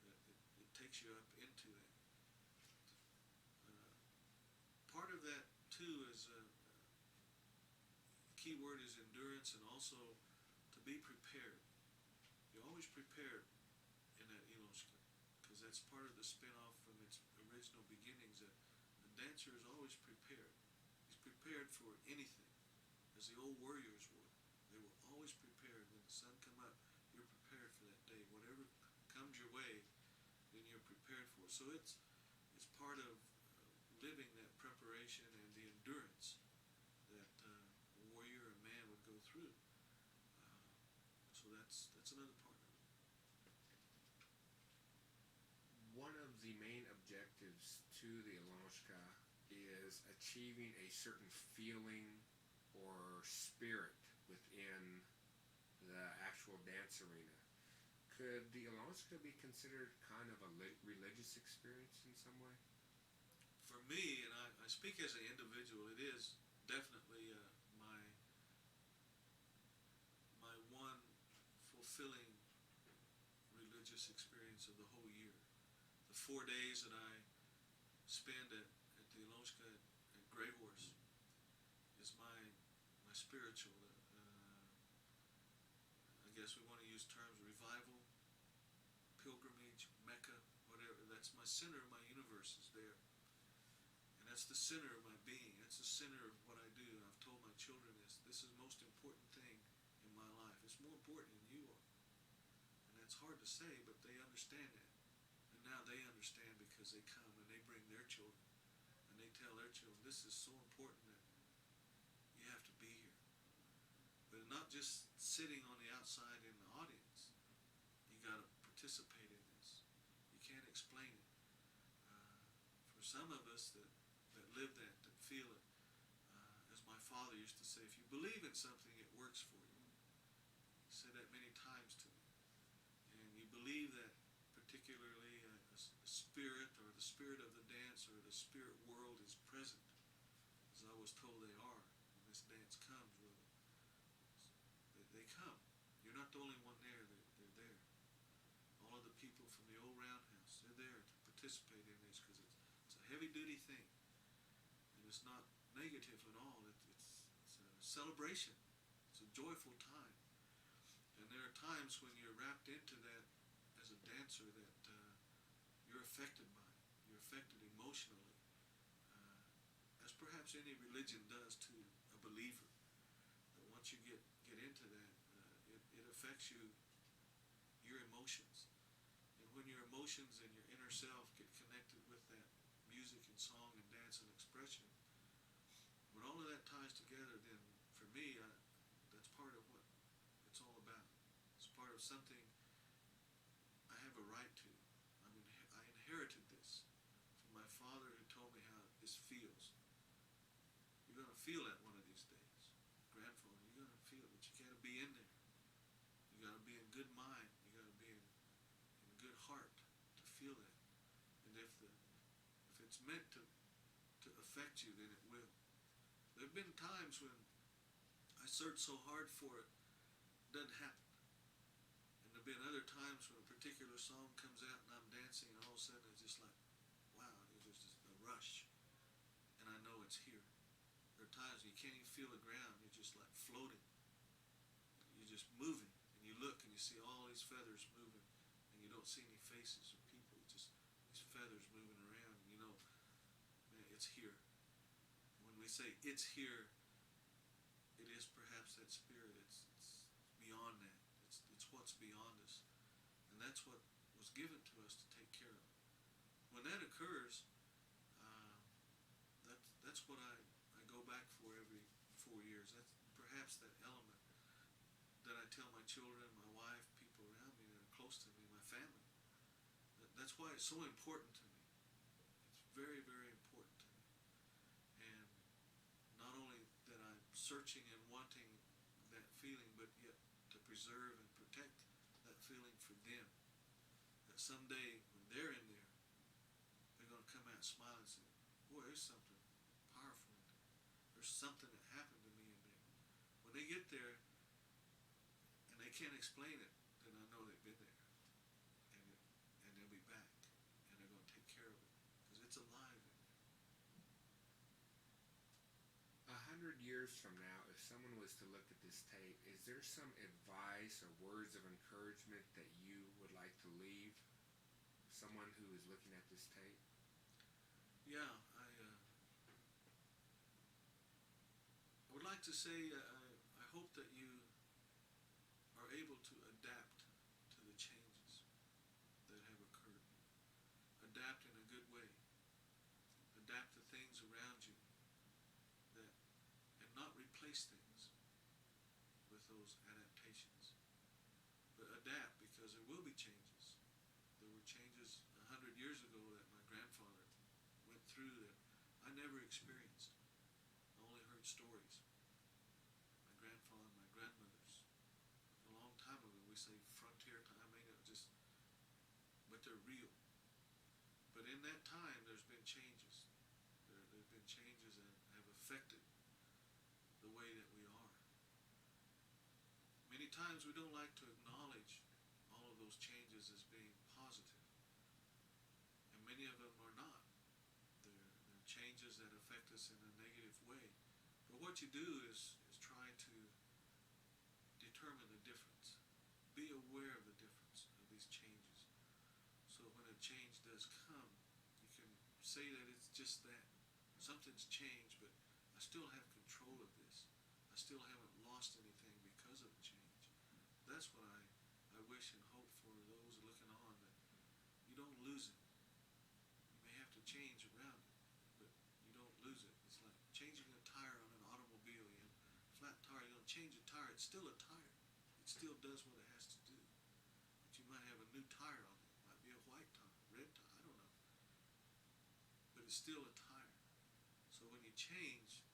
[SPEAKER 2] That it takes you up into that. Part of that too is the key word is endurance, and also to be prepared. You're always prepared in that Enoshka, because that's part of the spin-off from its original beginnings, that the dancer is always prepared. He's prepared for anything, as the old warriors were. They were always prepared. When the sun come up, you're prepared for that day. Whatever comes your way, then you're prepared for. So it's part of living that preparation and the endurance that a warrior, a man would go through. So that's another part of it.
[SPEAKER 1] One to the Alonshka is achieving a certain feeling or spirit within the actual dance arena. Could the Alonshka be considered kind of a religious experience in some way?
[SPEAKER 2] For me, and I speak as an individual, it is definitely my one fulfilling religious experience of the whole year. The 4 days that I spend at the Alonshka at Grey Horse is my spiritual, I guess we want to use terms, revival, pilgrimage, Mecca, whatever. That's my center of my universe is there. And that's the center of my being. That's the center of what I do. And I've told my children this is the most important thing in my life. It's more important than you are. And that's hard to say, but they understand that. And now they understand because they come and they bring their children. And they tell their children, this is so important that you have to be here. But not just sitting on the outside in the audience. You got to participate in this. You can't explain it. For some of us that live that feel it, as my father used to say, if you believe in something, it works for you. He said that many times to me. And you believe that particularly a spirit or the spirit of the dance or the spirit world is present, as I was told they are when this dance comes. They come. You're not the only one there. They're there. All of the people from the old roundhouse, they're there to participate in this because it's a heavy-duty thing. And it's not negative at all. It's a celebration. It's a joyful time. And there are times when you're wrapped into that as a dancer that you're affected by it. You're affected emotionally, as perhaps any religion does to a believer. That once you get into that, it affects your emotions. And when your emotions and your inner self get connected with that music and song and dance and expression, when all of that ties together, then for me, that's part of what it's all about. It's part of something I have a right to. I inherited this from my father who told me how this feels. You're going to feel that one of these days. Grandfather, you're going to feel it, but you got to be in there. You got to be in good mind. You got to be in good heart to feel that. And if it's meant to affect you, then it will. There have been times when I searched so hard for it, it doesn't happen. And there have been other times when a particular song comes out and I'm dancing and all of a sudden it's just like, wow, there's just a rush. And I know it's here. There are times when you can't even feel the ground. You're just like floating. You're just moving. And you look and you see all these feathers moving. And you don't see any faces or people. It's just these feathers moving around. And you know, man, it's here. When we say it's here, it is perhaps that spirit. It's beyond that. It's what's beyond us. And that's what was given to us to take care of. When that occurs, that's what I go back for every 4 years. That's perhaps that element that I tell my children, my wife, people around me that are close to me, my family. That's why it's so important to me. It's very, very important to me. And not only that I'm searching and wanting that feeling, but yet to preserve and protect that feeling for them. That someday when they're in there, they're going to come out smiling and say, boy, there's something powerful in there. There's something that happened to me in there. When they get there and they can't explain it, then I know they've been there. And they'll be back. And they're going to take care of it. Because it's alive in there.
[SPEAKER 1] 100 years from now, if someone was to look at this tape, is there some advice or words of encouragement that you would like to leave someone who is looking at this tape?
[SPEAKER 2] Yeah, I would like to say I hope that you are able to adapt to the changes that have occurred. Adapt in a good way. Adapt to things around you and not replace things with those adaptations. But adapt because there will be changes. There were changes 100 years ago that my grandfather went heard stories. My grandfather, my grandmothers, a long time ago, we say frontier time, but they're real. But in that time, there's been changes. There've been changes that have affected the way that we are. Many times we don't like to acknowledge all of those changes as being positive. And many of them are not. They're changes that affect us in a negative way. But what you do is try to determine the difference. Be aware of the difference of these changes. So when a change does come, you can say that it's just that. Something's changed, but I still have control of this. I still haven't lost anything because of the change. That's what I wish and hope for those looking on, that you don't lose it. You may have to change around it, but you don't lose it. It's like changing a tire on an automobile. You have a flat tire, you don't change a tire, it's still a tire. It still does what it has to do. But you might have a new tire on it. It might be a white tire, red tire, I don't know. But it's still a tire. So when you change,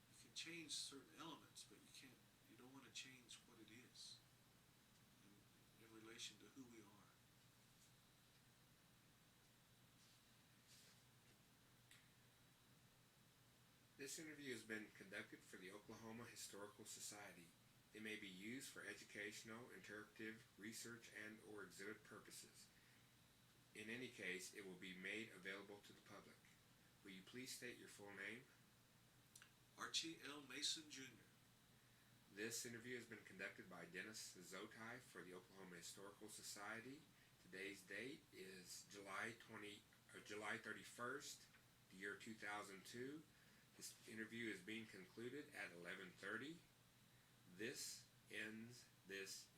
[SPEAKER 2] you can change certain elements, but you don't want to change what it is in relation to who we are.
[SPEAKER 1] This interview has been conducted for the Oklahoma Historical Society. It may be used for educational, interpretive, research, and/or exhibit purposes. In any case, it will be made available to the public. Will you please state your full name?
[SPEAKER 2] Archie L. Mason, Jr.
[SPEAKER 1] This interview has been conducted by Dennis Zotigh for the Oklahoma Historical Society. Today's date is July 31st, the year 2002. This interview is being concluded at 11:30. This ends this